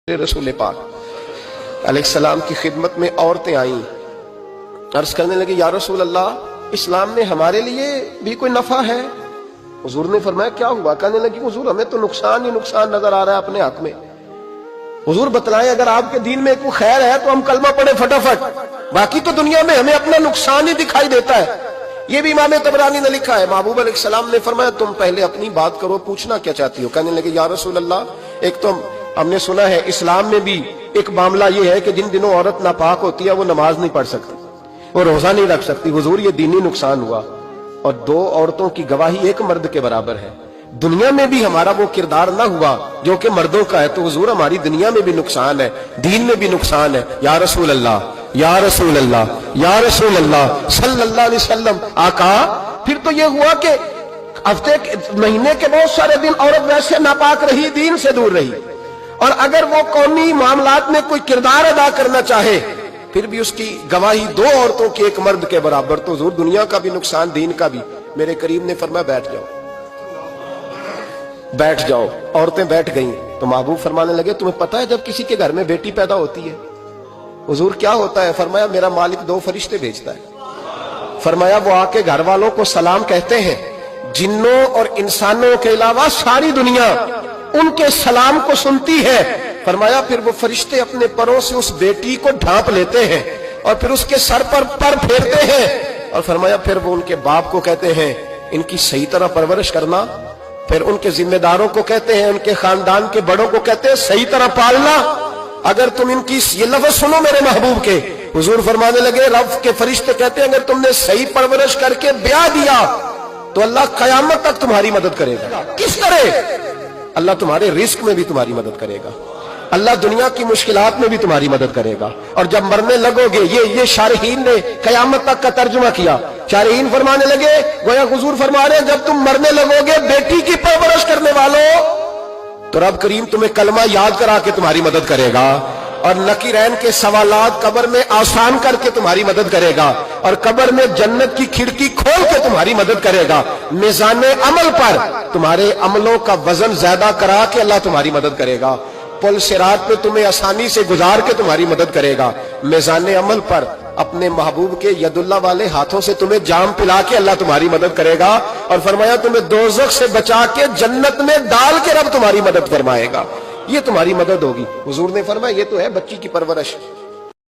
रसूल पाक अलैहिस्सलाम की खिदमत में औरतें आईं, अर्ज करने लगी या रसूल अल्लाह, इस्लाम में हमारे लिए भी कोई नफा है? हुजूर ने फरमाया क्या हुआ? कहने लगी हुजूर हमें तो नुकसान ही नुकसान नजर आ रहा है अपने हक में। हुजूर बतलाएं अगर आपके दीन में कोई खैर है तो हम कलमा पढ़े फटाफट, बाकी तो दुनिया में हमें अपना नुकसान ही दिखाई देता है। ये भी इमाम तबरानी ने लिखा है। महबूब अलैहिस्सलाम ने फरमाया तुम पहले अपनी बात करो, पूछना क्या चाहती हो? कहने लगे या रसूल अल्लाह, एक तो हमने सुना है इस्लाम में भी एक मामला ये है कि जिन दिनों औरत नापाक होती है वो नमाज नहीं पढ़ सकती, वो रोजा नहीं रख सकती। हुजूर ये दीनी नुकसान हुआ, और दो औरतों की गवाही एक मर्द के बराबर है। दुनिया में भी हमारा वो किरदार ना हुआ जो कि मर्दों का है, तो हुजूर हमारी दुनिया में भी नुकसान है, दीन में भी नुकसान है। या रसूल अल्लाह, या रसूल अल्लाह, या रसूल अल्लाह सल्लल्लाहु अलैहि वसल्लम। आका फिर तो ये हुआ कि हफ्ते महीने के बहुत सारे दिन औरत वैसे नापाक रही, दीन से दूर रही, और अगर वो कौमी मामलात में कोई किरदार अदा करना चाहे फिर भी उसकी गवाही दो औरतों की एक मर्द के बराबर, तो हुजूर दुनिया का भी नुकसान दीन का भी। मेरे करीम ने फरमाया बैठ जाओ, बैठ जाओ। औरतें बैठ गईं तो महबूब फरमाने लगे तुम्हें पता है जब किसी के घर में बेटी पैदा होती है हुजूर क्या होता है? फरमाया मेरा मालिक दो फरिश्ते भेजता है। फरमाया वो आके घर वालों को सलाम कहते हैं, जिन्नों और इंसानों के अलावा सारी दुनिया उनके सलाम को सुनती है। फरमाया फिर वो फरिश्ते अपने परों से उस बेटी को ढांप लेते हैं और फिर उसके सर पर फेरते हैं, और फरमाया फिर वो उनके बाप को कहते हैं इनकी सही तरह परवरिश करना। फिर उनके जिम्मेदारों को कहते हैं, उनके खानदान के बड़ों को कहते हैं सही तरह पालना। अगर तुम इनकी ये लफ्ज सुनो मेरे महबूब के, हुजूर फरमाने लगे रब के फरिश्ते कहते हैं अगर तुमने सही परवरिश करके ब्याह दिया तो अल्लाह कयामत तक तुम्हारी मदद करेगा। किस तरह? अल्लाह तुम्हारे रिस्क में भी तुम्हारी मदद करेगा, अल्लाह दुनिया की मुश्किलात में भी तुम्हारी मदद करेगा। और जब मरने लगोगे, ये शारहीन ने कयामत तक का तर्जुमा किया। शारहीन फरमाने लगे गोया हुजूर फरमा रहे जब तुम मरने लगोगे बेटी की परवरिश करने वालों, तो रब करीम तुम्हें कलमा याद करा के तुम्हारी मदद करेगा, और नकीरैन के सवालात कब्र में आसान करके तुम्हारी मदद करेगा, और कब्र में जन्नत की खिड़की खोल के तुम्हारी मदद करेगा। मिजाने अमल पर तुम्हारे अमलों का वजन ज्यादा करा के अल्लाह तुम्हारी मदद करेगा। पुल सिरात पे तुम्हें आसानी से गुजार के तुम्हारी मदद करेगा। मिजाने अमल पर अपने महबूब के यदुल्ला वाले हाथों से तुम्हें जाम पिला के अल्लाह तुम्हारी मदद करेगा, और फरमाया तुम्हें दोज़ख से बचा के जन्नत में डाल के रब तुम्हारी मदद फरमाएगा। ये तुम्हारी मदद होगी। हुजूर ने फरमाया ये तो है बच्ची की परवरिश,